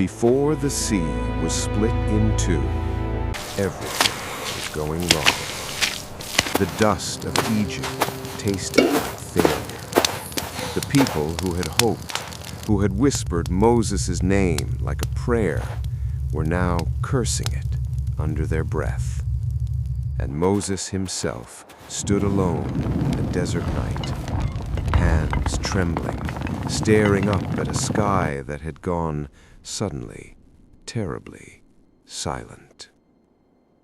Before the sea was split in two, everything was going wrong. The dust of Egypt tasted like failure. The people who had hoped, who had whispered Moses' name like a prayer, were now cursing it under their breath. And Moses himself stood alone in the desert night, hands trembling, staring up at a sky that had gone suddenly, terribly silent.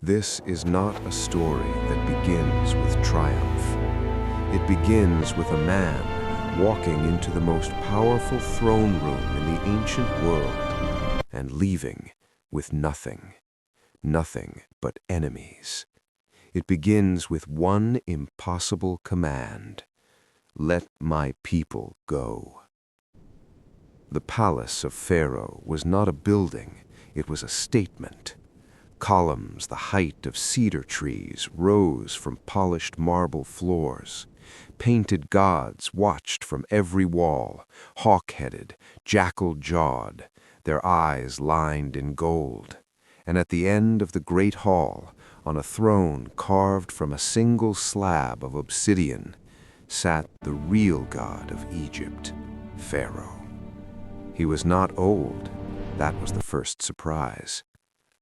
This is not a story that begins with triumph. It begins with a man walking into the most powerful throne room in the ancient world and leaving with nothing, nothing but enemies. It begins with one impossible command: let my people go. The palace of Pharaoh was not a building, it was a statement. Columns the height of cedar trees rose from polished marble floors. Painted gods watched from every wall, hawk-headed, jackal-jawed, their eyes lined in gold. And at the end of the great hall, on a throne carved from a single slab of obsidian, sat the real god of Egypt, Pharaoh. He was not old, that was the first surprise.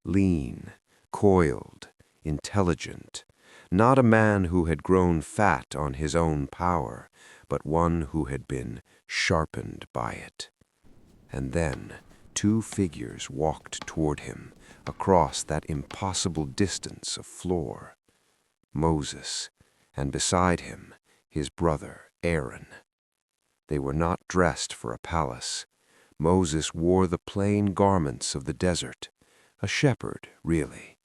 Lean, coiled, intelligent, not a man who had grown fat on his own power, but one who had been sharpened by it. And then two figures walked toward him across that impossible distance of floor. Moses, and beside him, his brother Aaron. They were not dressed for a palace. Moses wore the plain garments of the desert, a shepherd, really.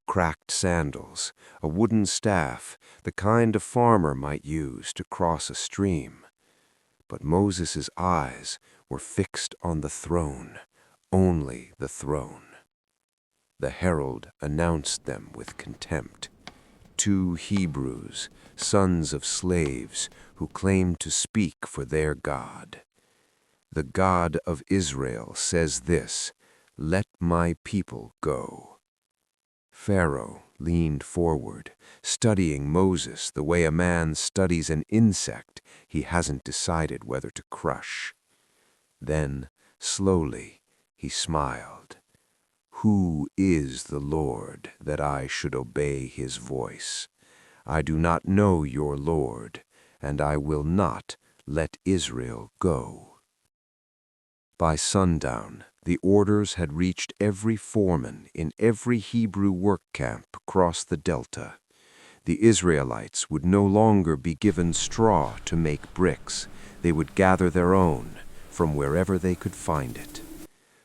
Cracked sandals, a wooden staff, the kind a farmer might use to cross a stream. But Moses' eyes were fixed on the throne, only the throne. The herald announced them with contempt. Two Hebrews, sons of slaves, who claimed to speak for their God. The God of Israel says this: let my people go. Pharaoh leaned forward, studying Moses the way a man studies an insect he hasn't decided whether to crush. Then, slowly, he smiled. Who is the Lord that I should obey his voice? I do not know your Lord, and I will not let Israel go. By sundown, the orders had reached every foreman in every Hebrew work camp across the delta. The Israelites would no longer be given straw to make bricks. They would gather their own from wherever they could find it.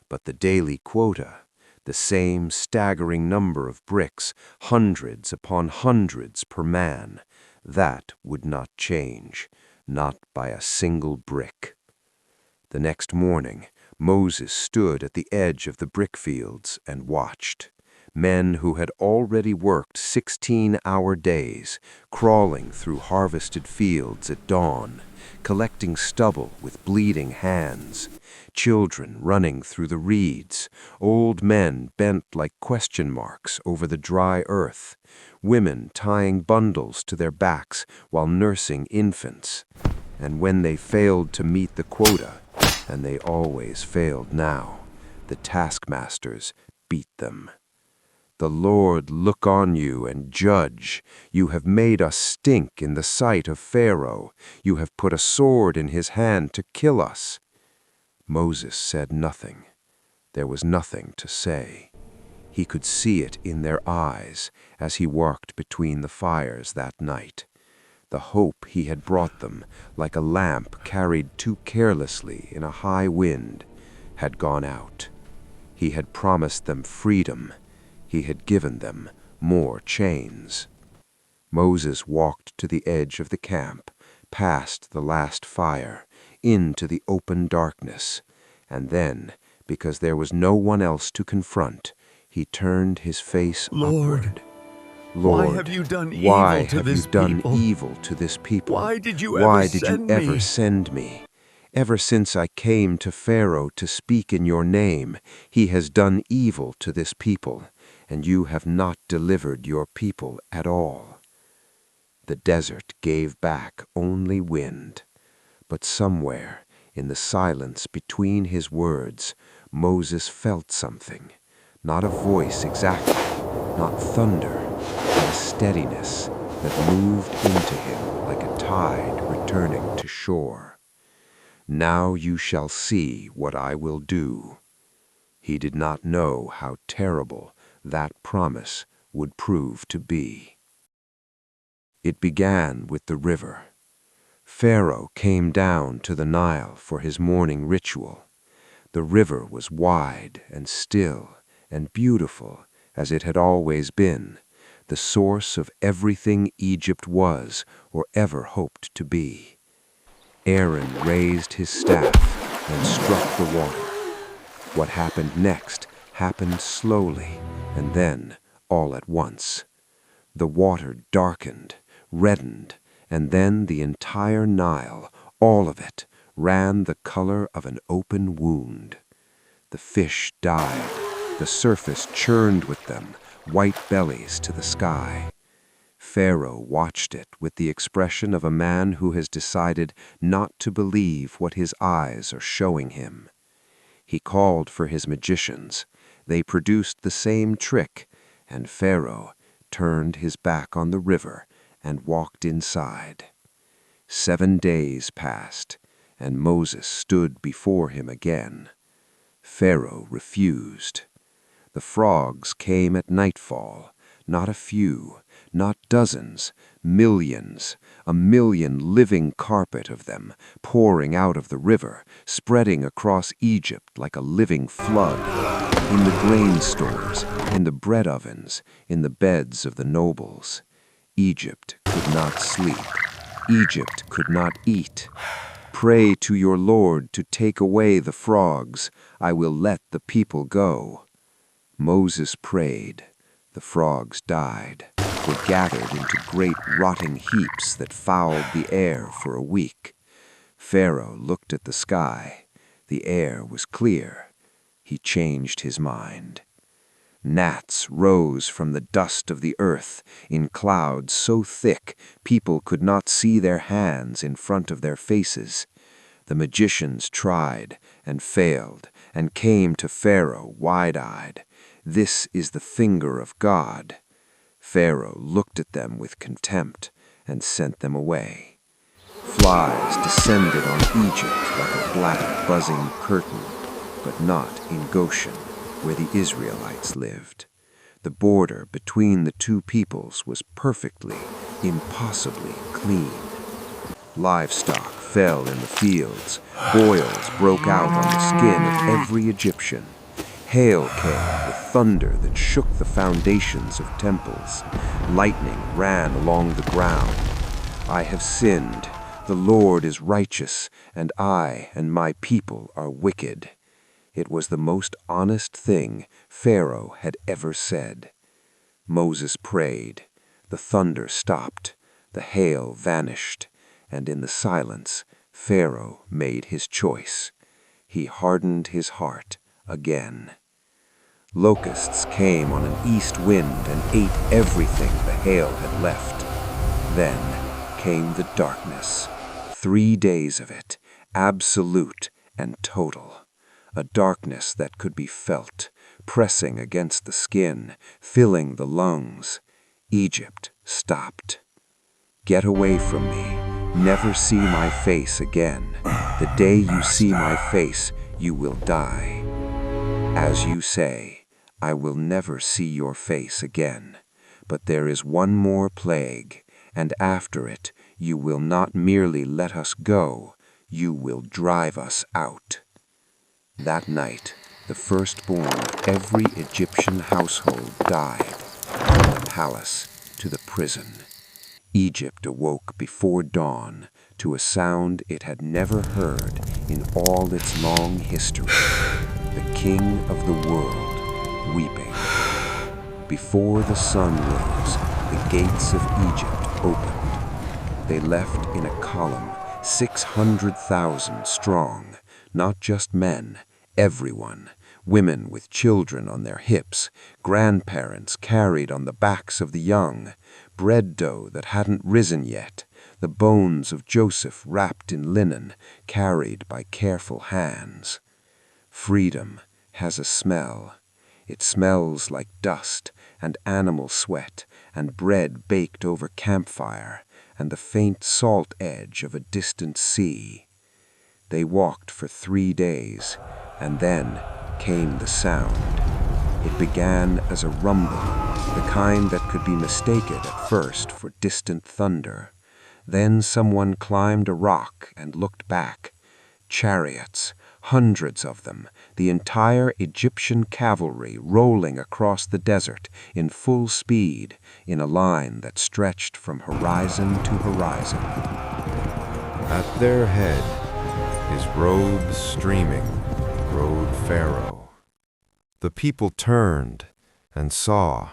But the daily quota, the same staggering number of bricks, hundreds upon hundreds per man, that would not change, not by a single brick. The next morning, Moses stood at the edge of the brick fields and watched. Men who had already worked 16-hour days, crawling through harvested fields at dawn, collecting stubble with bleeding hands, children running through the reeds, old men bent like question marks over the dry earth, women tying bundles to their backs while nursing infants. And when they failed to meet the quota, and they always failed now, the taskmasters beat them. The Lord look on you and judge. You have made us stink in the sight of Pharaoh. You have put a sword in his hand to kill us. Moses said nothing. There was nothing to say. He could see it in their eyes as he walked between the fires that night. The hope he had brought them, like a lamp carried too carelessly in a high wind, had gone out. He had promised them freedom. He had given them more chains. Moses walked to the edge of the camp, past the last fire, into the open darkness, and then, because there was no one else to confront, he turned his face upward. Lord, why have you done why evil to have this you done people? evil to this people? Why did you Why ever did send you ever me? send me? Ever since I came to Pharaoh to speak in your name, he has done evil to this people, and you have not delivered your people at all." The desert gave back only wind, but somewhere in the silence between his words, Moses felt something, not a voice exactly, not thunder, but a steadiness that moved into him like a tide returning to shore. "Now you shall see what I will do." He did not know how terrible that promise would prove to be. It began with the river. Pharaoh came down to the Nile for his morning ritual. The river was wide and still and beautiful as it had always been, the source of everything Egypt was or ever hoped to be. Aaron raised his staff and struck the water. What happened next happened slowly and then all at once. The water darkened, reddened, and then the entire Nile, all of it, ran the color of an open wound. The fish died. The surface churned with them, white bellies to the sky. Pharaoh watched it with the expression of a man who has decided not to believe what his eyes are showing him. He called for his magicians. They produced the same trick, and Pharaoh turned his back on the river and walked inside. 7 days passed, and Moses stood before him again. Pharaoh refused. The frogs came at nightfall, not a few, not dozens, millions, a million living carpet of them, pouring out of the river, spreading across Egypt like a living flood, in the grain stores, in the bread ovens, in the beds of the nobles. Egypt could not sleep. Egypt could not eat. "Pray to your Lord to take away the frogs. I will let the people go." Moses prayed. The frogs died. They gathered into great rotting heaps that fouled the air for a week. Pharaoh looked at the sky. The air was clear. He changed his mind. Gnats rose from the dust of the earth in clouds so thick people could not see their hands in front of their faces. The magicians tried and failed and came to Pharaoh wide-eyed. "This is the finger of God." Pharaoh looked at them with contempt and sent them away. Flies descended on Egypt like a black buzzing curtain, but not in Goshen, where the Israelites lived. The border between the two peoples was perfectly, impossibly clean. Livestock fell in the fields. Boils broke out on the skin of every Egyptian. Hail came with thunder that shook the foundations of temples. Lightning ran along the ground. "I have sinned. The Lord is righteous, and I and my people are wicked." It was the most honest thing Pharaoh had ever said. Moses prayed. The thunder stopped. The hail vanished. And in the silence, Pharaoh made his choice. He hardened his heart again. Locusts came on an east wind and ate everything the hail had left. Then came the darkness. 3 days of it, absolute and total. A darkness that could be felt, pressing against the skin, filling the lungs. Egypt stopped. "Get away from me. Never see my face again. The day you see my face, you will die." As you say, I will never see your face again. But there is one more plague, and after it, you will not merely let us go, you will drive us out. That night, the firstborn of every Egyptian household died, from the palace to the prison. Egypt awoke before dawn to a sound it had never heard in all its long history, the king of the world weeping. Before the sun rose, the gates of Egypt opened. They left in a column 600,000 strong, not just men, everyone. Women with children on their hips, grandparents carried on the backs of the young, bread dough that hadn't risen yet, the bones of Joseph wrapped in linen, carried by careful hands. Freedom has a smell. It smells like dust and animal sweat and bread baked over campfire and the faint salt edge of a distant sea. They walked for 3 days, and then came the sound. It began as a rumble, the kind that could be mistaken at first for distant thunder. Then someone climbed a rock and looked back. Chariots, hundreds of them, the entire Egyptian cavalry rolling across the desert in full speed in a line that stretched from horizon to horizon. At their head, his robes streaming, rode Pharaoh. The people turned and saw,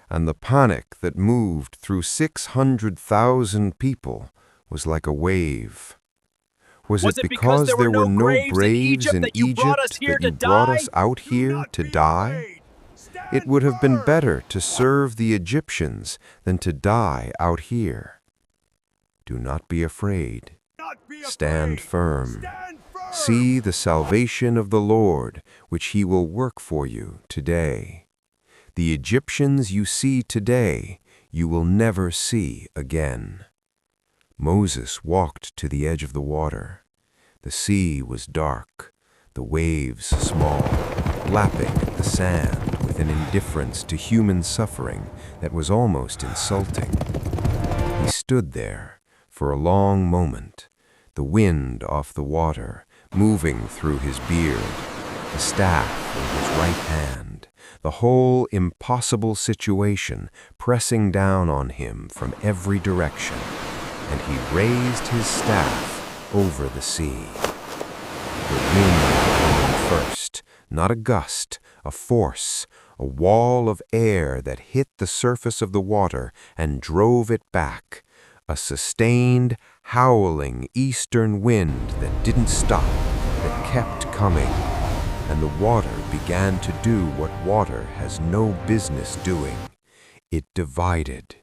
and the panic that moved through 600,000 people was like a wave. Was it because there were no graves in Egypt that you brought us out here to die? It would have been better to serve the Egyptians than to die out here. Do not be afraid. Stand firm. See the salvation of the Lord, which he will work for you today. The Egyptians you see today, you will never see again. Moses walked to the edge of the water. The sea was dark, the waves small, lapping at the sand with an indifference to human suffering that was almost insulting. He stood there for a long moment, the wind off the water moving through his beard, the staff in his right hand, the whole impossible situation pressing down on him from every direction. And he raised his staff over the sea. The wind came first, not a gust, a force, a wall of air that hit the surface of the water and drove it back, a sustained, howling eastern wind that didn't stop, that kept coming, and the water began to do what water has no business doing. It divided.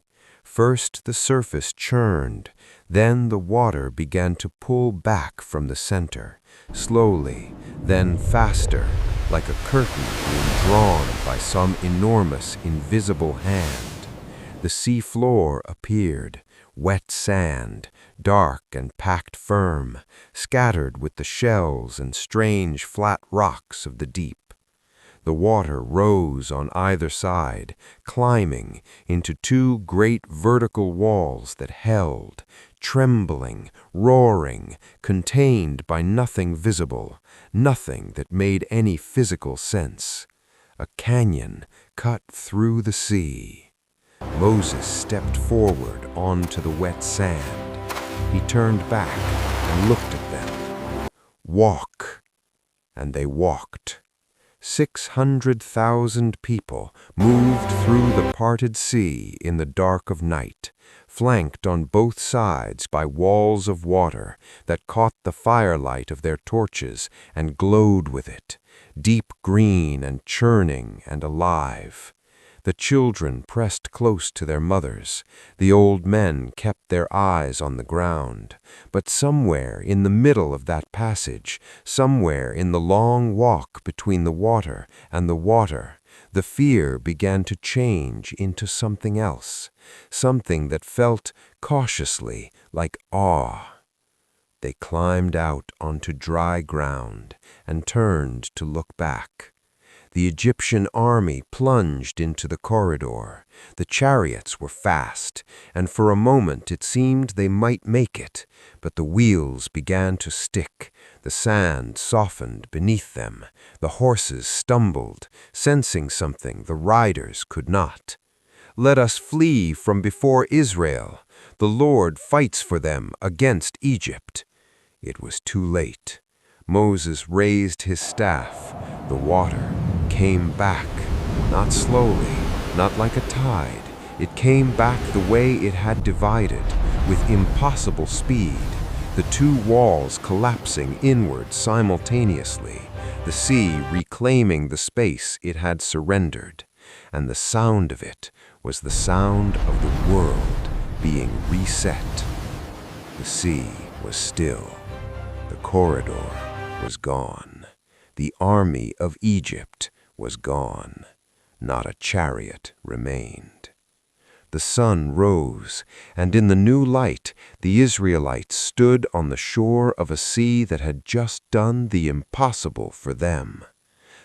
First the surface churned, then the water began to pull back from the center, slowly, then faster, like a curtain being drawn by some enormous invisible hand. The sea floor appeared, wet sand, dark and packed firm, scattered with the shells and strange flat rocks of the deep. The water rose on either side, climbing into 2 great vertical walls that held, trembling, roaring, contained by nothing visible, nothing that made any physical sense. A canyon cut through the sea. Moses stepped forward onto the wet sand. He turned back and looked at them. Walk. And they walked. 600,000 people moved through the parted sea in the dark of night, flanked on both sides by walls of water that caught the firelight of their torches and glowed with it, deep green and churning and alive. The children pressed close to their mothers. The old men kept their eyes on the ground. But somewhere in the middle of that passage, somewhere in the long walk between the water and the water, the fear began to change into something else, something that felt cautiously like awe. They climbed out onto dry ground and turned to look back. The Egyptian army plunged into the corridor. The chariots were fast, and for a moment it seemed they might make it, but the wheels began to stick. The sand softened beneath them. The horses stumbled, sensing something the riders could not. Let us flee from before Israel. The Lord fights for them against Egypt. It was too late. Moses raised his staff. The water came back, not slowly, not like a tide. It came back the way it had divided, with impossible speed, the two walls collapsing inward simultaneously, the sea reclaiming the space it had surrendered, and the sound of it was the sound of the world being reset. The sea was still. The corridor was gone. The army of Egypt was gone. Not a chariot remained. The sun rose, and in the new light, the Israelites stood on the shore of a sea that had just done the impossible for them.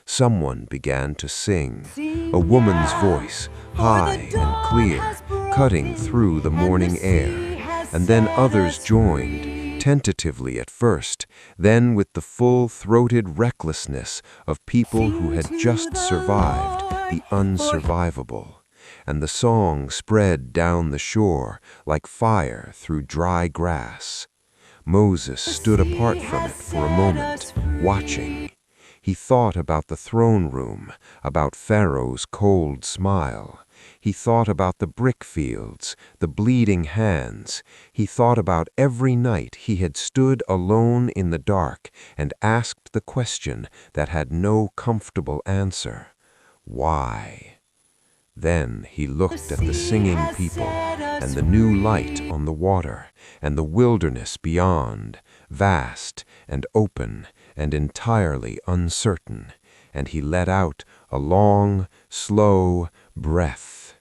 Someone began to sing, a woman's voice, high and clear, cutting through the morning air, and then others joined, tentatively at first, then with the full-throated recklessness of people who had just survived the unsurvivable. And the song spread down the shore like fire through dry grass. Moses stood apart from it for a moment, watching. He thought about the throne room, about Pharaoh's cold smile. He thought about the brick fields, the bleeding hands. He thought about every night he had stood alone in the dark and asked the question that had no comfortable answer. Why? Then he looked at the singing people, and the new light on the water, and the wilderness beyond, vast and open and entirely uncertain, and he let out a long, slow breath.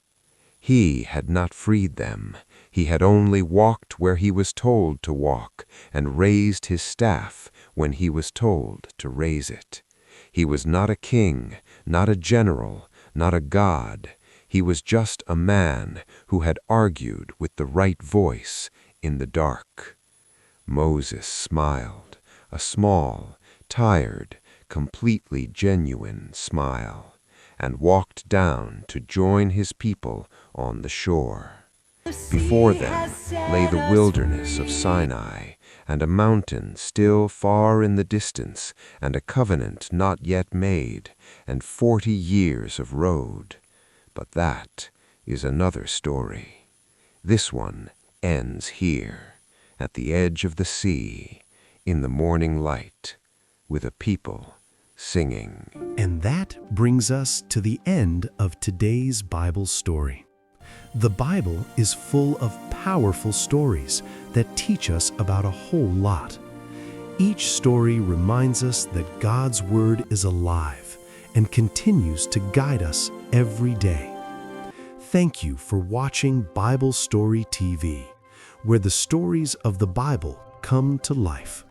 He had not freed them. He had only walked where he was told to walk, and raised his staff when he was told to raise it. He was not a king, not a general, not a god. He was just a man who had argued with the right voice in the dark. Moses smiled, a small, tired, completely genuine smile, and walked down to join his people on the shore. Before them lay the wilderness of Sinai, and a mountain still far in the distance, and a covenant not yet made, and 40 years of road. But that is another story. This one ends here, at the edge of the sea, in the morning light, with a people singing. And that brings us to the end of today's Bible story. The Bible is full of powerful stories that teach us about a whole lot. Each story reminds us that God's Word is alive and continues to guide us every day. Thank you for watching Bible Story TV, where the stories of the Bible come to life.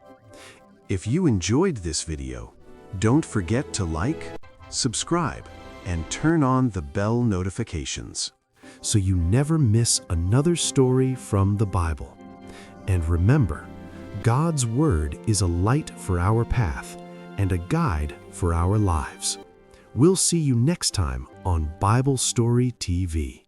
If you enjoyed this video, don't forget to like, subscribe, and turn on the bell notifications so you never miss another story from the Bible. And remember, God's Word is a light for our path and a guide for our lives. We'll see you next time on Bible Story TV.